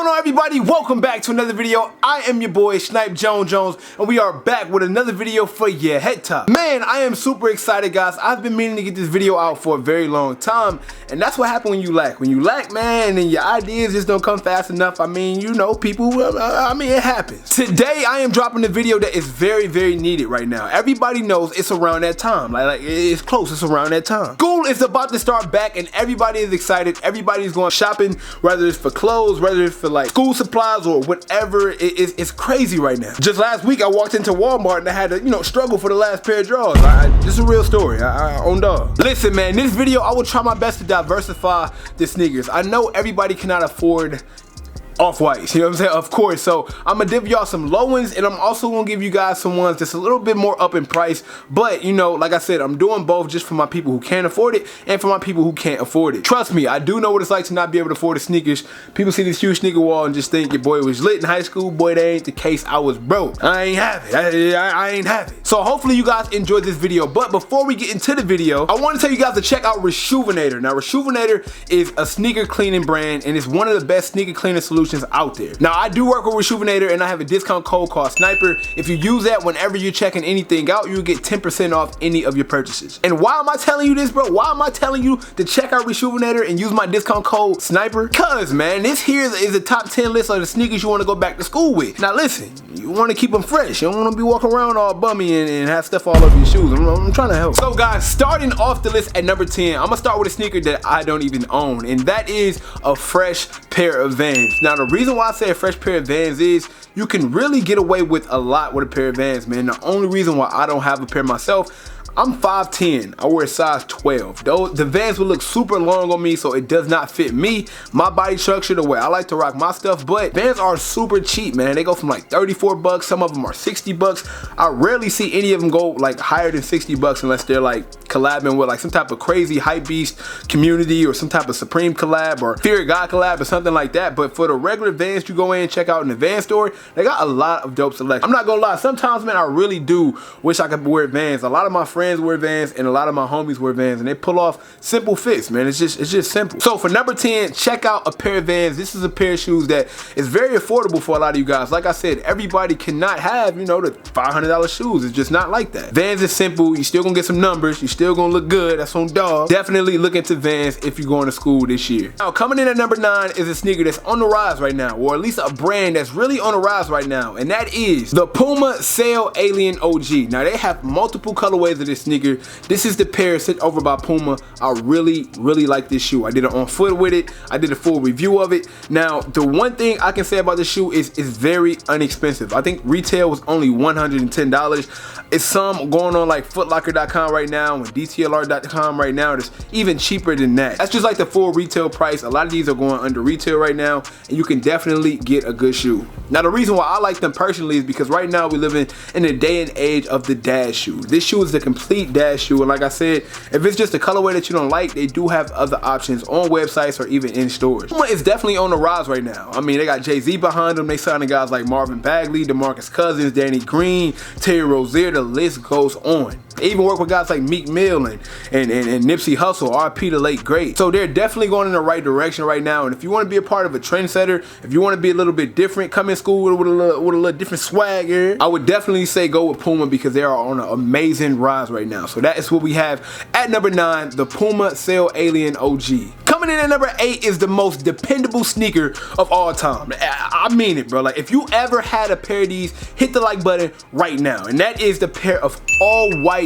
going on, everybody? Welcome back to another video. I am your boy Snipe Jones, and we are back with another video for your head top. Man, I am super excited, guys. I've been meaning to get this video out for a very long time, and that's what happens when you lack. When you lack, man, and your ideas just don't come fast enough. I mean, you know, people, it happens. Today, I am dropping a video that is very, very needed right now. Everybody knows it's around that time. Like it's close, it's around that time. School is about to start back, and everybody is excited. Everybody's going shopping, whether it's for clothes, whether it's for like school supplies or whatever. It's crazy right now. Just last week I walked into Walmart and I had to struggle for the last pair of drawers. This is a real story. I own dog. Listen, man, this video I will try my best to diversify the sneakers. I know everybody cannot afford off-whites, you know what I'm saying? Of course. So I'm gonna give y'all some low ones, and I'm also gonna give you guys some ones that's a little bit more up in price. But like I said, I'm doing both just for my people who can afford it and for my people who can't afford it. Trust me, I do know what it's like to not be able to afford the sneakers. People see this huge sneaker wall and just think your boy was lit in high school. Boy, that ain't the case. I was broke. I ain't have it. I ain't have it. So hopefully you guys enjoyed this video. But before we get into the video, I want to tell you guys to check out Reshoevn8r. Now, Reshoevn8r is a sneaker cleaning brand, and it's one of the best sneaker cleaning solutions out there. Now, I do work with Reshoevn8r, and I have a discount code called Sniper. If you use that whenever you're checking anything out, you'll get 10% off any of your purchases. And why am I telling you this, bro? Why am I telling you to check out Reshoevn8r and use my discount code Sniper? Cause, man, this here is a top 10 list of the sneakers you want to go back to school with. Now, listen, you want to keep them fresh. You don't want to be walking around all bummy and have stuff all over your shoes. I'm trying to help. So, guys, starting off the list at number 10, I'm gonna start with a sneaker that I don't even own, and that is a fresh pair of Vans. Now, the reason why I say a fresh pair of Vans is you can really get away with a lot with a pair of Vans, man. The only reason why I don't have a pair myself, I'm 5'10", I wear a size 12. The Vans will look super long on me, so it does not fit me, my body structure, the way I like to rock my stuff. But Vans are super cheap, man. They go from like 34 bucks, some of them are 60 bucks. I rarely see any of them go like higher than 60 bucks unless they're like collabing with like some type of crazy hype beast community or some type of Supreme collab or Fear God collab or something like that. But for the regular Vans you go in and check out in the Vans store, they got a lot of dope selection. I'm not gonna lie, sometimes, man, I really do wish I could wear Vans. A lot of my friends wear Vans and a lot of my homies wear Vans, and they pull off simple fits, man. It's just simple. So for number 10, check out a pair of Vans. This is a pair of shoes that is very affordable for a lot of you guys. Like I said, everybody cannot have, the $500 shoes. It's just not like that. Vans is simple. You still gonna get some numbers. You still gonna look good. That's on dog. Definitely look into Vans if you're going to school this year. Now, coming in at number 9 is a sneaker that's on the rise right now, or at least a brand that's really on the rise right now, and that is the Puma Sail Alien OG. Now, they have multiple colorways of this sneaker. This is the pair sent over by Puma. I really like this shoe. I did an on foot with it. I did a full review of it. Now, the one thing I can say about the shoe is it's very inexpensive. I think retail was only $110. It's some going on like footlocker.com right now and DTLR.com right now. It's even cheaper than that. That's just like the full retail price. A lot of these are going under retail right now, and you can definitely get a good shoe. Now, the reason why I like them personally is because right now we're living in the day and age of the dad shoe. This shoe is the complete dad shoe, and like I said, if it's just a colorway that you don't like, they do have other options on websites or even in stores. Puma is definitely on the rise right now. I mean, they got Jay-Z behind them. They signing guys like Marvin Bagley, DeMarcus Cousins, Danny Green, Terry Rozier. The list goes on. They even work with guys like Meek Mill and Nipsey Hussle, RP the late great. So they're definitely going in the right direction right now. And if you want to be a part of a trendsetter, if you want to be a little bit different, come in school with a little different swag here, I would definitely say go with Puma because they are on an amazing rise right now. So that is what we have at number 9, the Puma Sail Alien OG. Coming in at number 8 is the most dependable sneaker of all time. I mean it, bro. Like, if you ever had a pair of these, hit the like button right now. And that is the pair of all white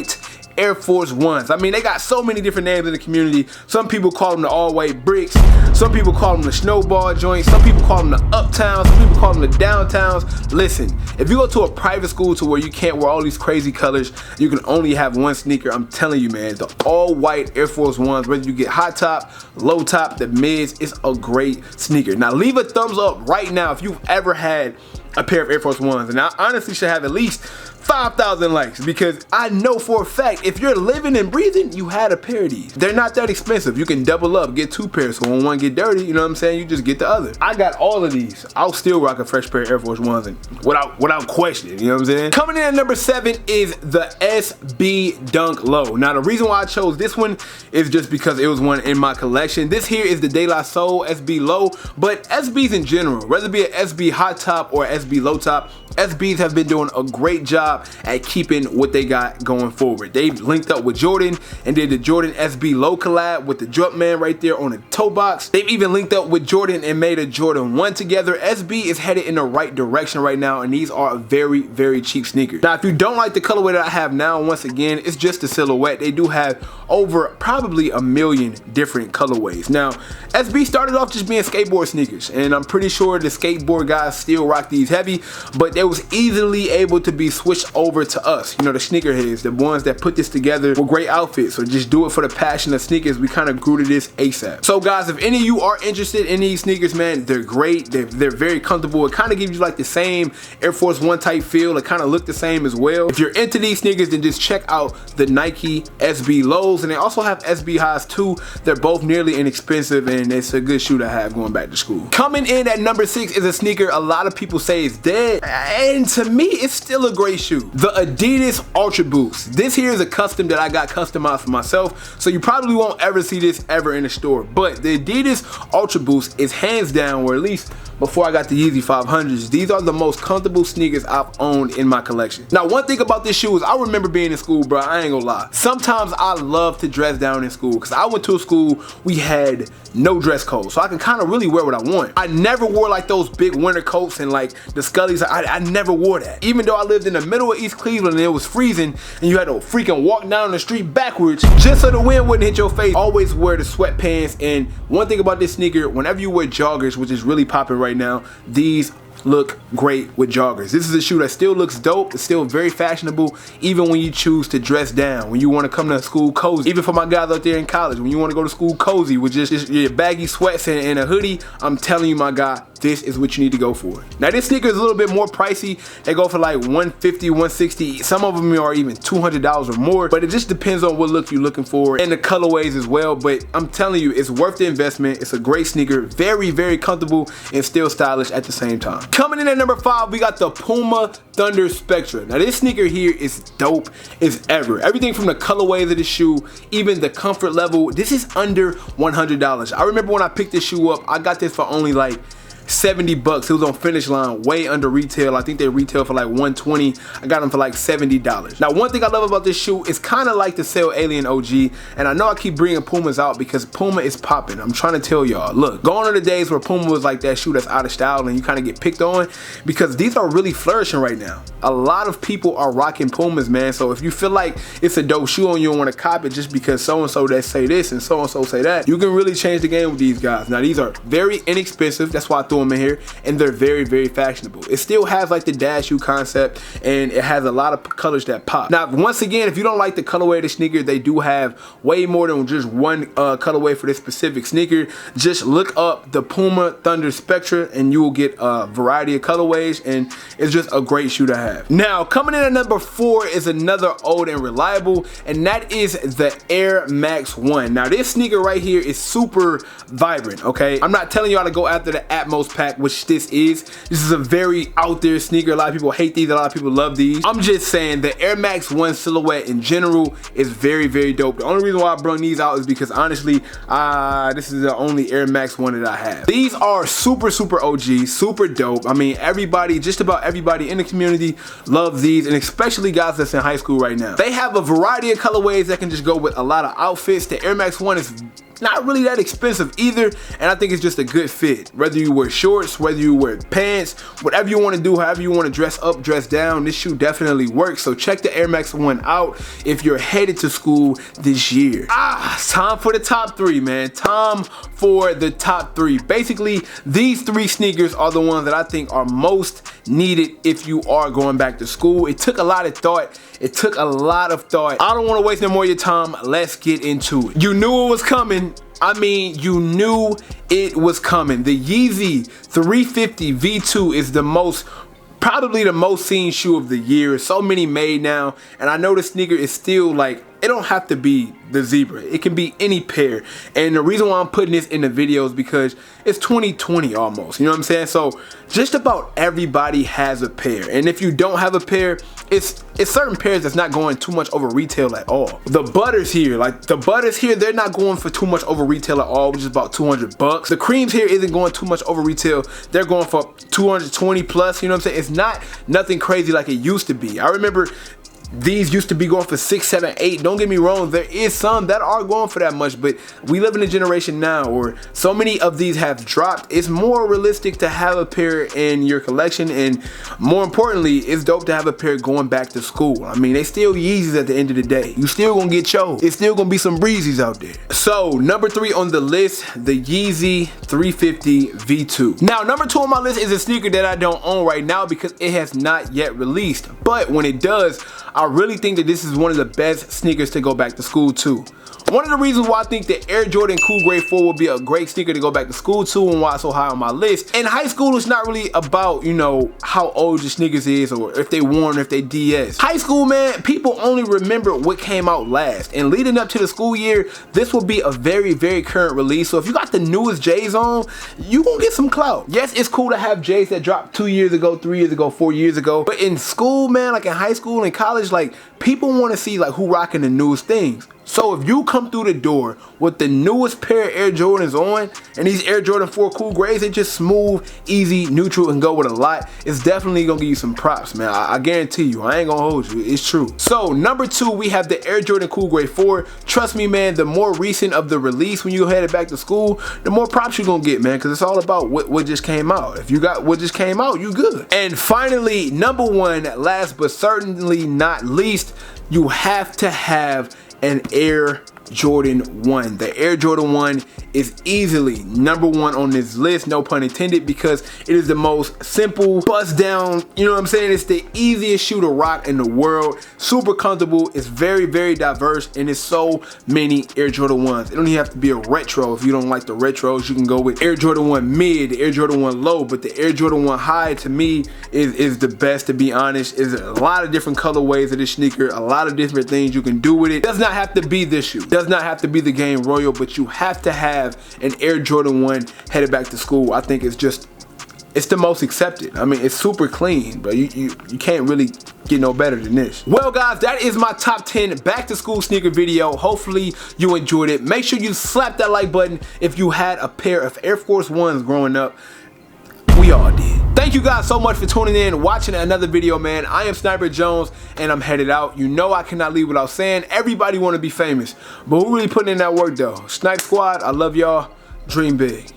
Air Force Ones. I mean, they got so many different names in the community. Some people call them the all-white bricks. Some people call them the snowball joints. Some people call them the uptowns. Some people call them the downtowns. Listen, if you go to a private school to where you can't wear all these crazy colors, you can only have one sneaker. I'm telling you, man, the all-white Air Force Ones, whether you get high top, low top, the mids, it's a great sneaker. Now, leave a thumbs up right now if you've ever had a pair of Air Force Ones, and I honestly should have at least 5,000 likes, because I know for a fact if you're living and breathing, you had a pair of these. They're not that expensive. You can double up, get 2 pairs, so when one get dirty, you know what I'm saying, you just get the other. I got all of these. I'll still rock a fresh pair of Air Force Ones, and without question, you know what I'm saying? Coming in at number 7 is the SB Dunk Low. Now the reason why I chose this one is just because it was one in my collection. This here is the De La Soul SB Low, but SBs in general, whether it be an SB hot top or SB low top, SBs have been doing a great job at keeping what they got going forward. They've linked up with Jordan and did the Jordan SB Low collab with the Jumpman right there on the toe box. They've even linked up with Jordan and made a Jordan 1 together. SB is headed in the right direction right now, and these are very, very cheap sneakers. Now, if you don't like the colorway that I have now, once again, it's just the silhouette. They do have over probably a million different colorways. Now, SB started off just being skateboard sneakers, and I'm pretty sure the skateboard guys still rock these heavy, but they was easily able to be switched over to us, you know, the sneakerheads, the ones that put this together with great outfits or just do it for the passion of sneakers. We kind of grew to this ASAP. So guys, if any of you are interested in these sneakers, man, they're great. They're very comfortable. It kind of gives you like the same Air Force One type feel. It kind of look the same as well. If you're into these sneakers, then just check out the Nike SB Lows, and they also have SB Highs too. They're both nearly inexpensive, and it's a good shoe to have going back to school. Coming in at number 6 is a sneaker a lot of people say is dead, and to me, it's still a great shoe. The Adidas Ultra Boost. This here is a custom that I got customized for myself, so you probably won't ever see this ever in the store. But the Adidas Ultra Boost is hands down, or at least before I got the Yeezy 500s, these are the most comfortable sneakers I've owned in my collection. Now, one thing about this shoe is I remember being in school, bro, I ain't gonna lie. Sometimes I love to dress down in school, because I went to a school, we had no dress code, so I can kind of really wear what I want. I never wore like those big winter coats and like the Scullies. I never wore that. Even though I lived in the middle of East Cleveland and it was freezing and you had to freaking walk down the street backwards just so the wind wouldn't hit your face, always wear the sweatpants. And one thing about this sneaker, whenever you wear joggers, which is really popping right now, these look great with joggers. This is a shoe that still looks dope. It's still very fashionable, even when you choose to dress down, when you want to come to school cozy. Even for my guys out there in college, when you want to go to school cozy with just your baggy sweats and a hoodie, I'm telling you, my guy, this is what you need to go for. Now, this sneaker is a little bit more pricey. They go for like $150, $160. Some of them are even $200 or more, but it just depends on what look you're looking for and the colorways as well. But I'm telling you, it's worth the investment. It's a great sneaker, very, very comfortable and still stylish at the same time. Coming in at number 5, we got the Puma Thunder Spectra. Now, this sneaker here is dope as ever. Everything from the colorways of the shoe, even the comfort level, this is under $100. I remember when I picked this shoe up, I got this for only like $70. It was on Finish Line, way under retail. I think they retail for like $120. I got them for like $70. Now, one thing I love about this shoe is kind of like the Sail Alien OG, and I know I keep bringing Pumas out because Puma is popping. I'm trying to tell y'all, look, gone are the days where Puma was like that shoe that's out of style and you kind of get picked on, because these are really flourishing right now. A lot of people are rocking Pumas, man. So if you feel like it's a dope shoe and you don't want to cop it just because so-and-so that say this and so-and-so say that, you can really change the game with these guys. Now, these are very inexpensive. That's why I threw them in here, and they're very, very fashionable. It still has like the dad shoe concept, and it has a lot of colors that pop. Now, once again, if you don't like the colorway of the sneaker, they do have way more than just one colorway for this specific sneaker. Just look up the Puma Thunder Spectra and you will get a variety of colorways, and it's just a great shoe to have. Now, coming in at number 4 is another old and reliable, and that is the Air Max 1. Now, this sneaker right here is super vibrant, okay? I'm not telling y'all to go after the Atmos pack, which this is. This is a very out there sneaker. A lot of people hate these, a lot of people love these. I'm just saying the Air Max 1 silhouette in general is very, very dope. The only reason why I brought these out is because honestly, this is the only Air Max 1 that I have. These are super, super OG, super dope. I mean, everybody, just about everybody in the community love these, and especially guys that's in high school right now. They have a variety of colorways that can just go with a lot of outfits. The Air Max 1 is not really that expensive either, and I think it's just a good fit. Whether you wear shorts, whether you wear pants, whatever you want to do, however you want to dress up, dress down, this shoe definitely works. So check the Air Max 1 out if you're headed to school this year. It's time for the top 3, man. Time for the top 3. Basically, these 3 sneakers are the ones that I think are most needed if you are going back to school. It took a lot of thought. It took a lot of thought. I don't want to waste no more of your time. Let's get into it. You knew it was coming. I mean, you knew it was coming. The Yeezy 350 V2 is the most probably the most seen shoe of the year. So many made now, and I know the sneaker is still like, it don't have to be the zebra. It can be any pair. And the reason why I'm putting this in the video is because it's 2020 almost. You know what I'm saying? So just about everybody has a pair. And if you don't have a pair, it's certain pairs that's not going too much over retail at all. The butters here, they're not going for too much over retail at all, which is about 200 bucks. The creams here isn't going too much over retail. They're going for 220 plus, you know what I'm saying? It's not nothing crazy like it used to be. I remember these used to be going for 6, 7, 8. Don't get me wrong, there is some that are going for that much, but we live in a generation now where so many of these have dropped. It's more realistic to have a pair in your collection, and more importantly, it's dope to have a pair going back to school. I mean, they still Yeezys at the end of the day. You still gonna get chose. It's still gonna be some breezes out there. So number 3 on the list, the Yeezy 350 V2. Now number 2 on my list is a sneaker that I don't own right now because it has not yet released, but when it does, I really think that this is one of the best sneakers to go back to school to. One of the reasons why I think the Air Jordan Cool Grade 4 would be a great sneaker to go back to school to and why it's so high on my list. In high school, it's not really about, you know, how old your sneakers is or if they worn or if they DS. High school, man, people only remember what came out last. And leading up to the school year, this will be a very, very current release. So if you got the newest J's on, you gonna get some clout. Yes, it's cool to have J's that dropped 2 years ago, 3 years ago, 4 years ago. But in school, man, like in high school and college, like people want to see like who rocking the newest things. So if you come through the door with the newest pair of Air Jordans on, and these Air Jordan 4 Cool Grades, they just smooth, easy, neutral, and go with a lot, it's definitely gonna give you some props, man. I guarantee you, I ain't gonna hold you, it's true. So number 2, we have the Air Jordan Cool Grade 4. Trust me, man, the more recent of the release when you headed back to school, the more props you're gonna get, man, because it's all about what just came out. If you got what just came out, you good. And finally, number 1, last but certainly not least, you have to have an Air Jordan 1. The Air Jordan 1 is easily number 1 on this list, no pun intended, because it is the most simple, bust down, you know what I'm saying? It's the easiest shoe to rock in the world. Super comfortable, it's very, very diverse, and it's so many Air Jordan 1s. It don't even have to be a retro. If you don't like the retros, you can go with Air Jordan 1 mid, Air Jordan 1 low, but the Air Jordan 1 high to me is the best, to be honest. There's a lot of different colorways of this sneaker, a lot of different things you can do with it. Does not have to be this shoe. Does not have to be the Game Royal, but you have to have an Air Jordan 1 headed back to school. I think it's the most accepted. I mean, it's super clean, but you can't really get no better than this. Well guys, that is my top 10 back to school sneaker video. Hopefully you enjoyed it. Make sure you slap that like button if you had a pair of Air Force Ones growing up. We all did. Thank you guys so much for tuning in, watching another video, man. I am Sniper Jones, and I'm headed out. You know I cannot leave without saying, everybody want to be famous, but who really putting in that work though? Snipe Squad, I love y'all. Dream big.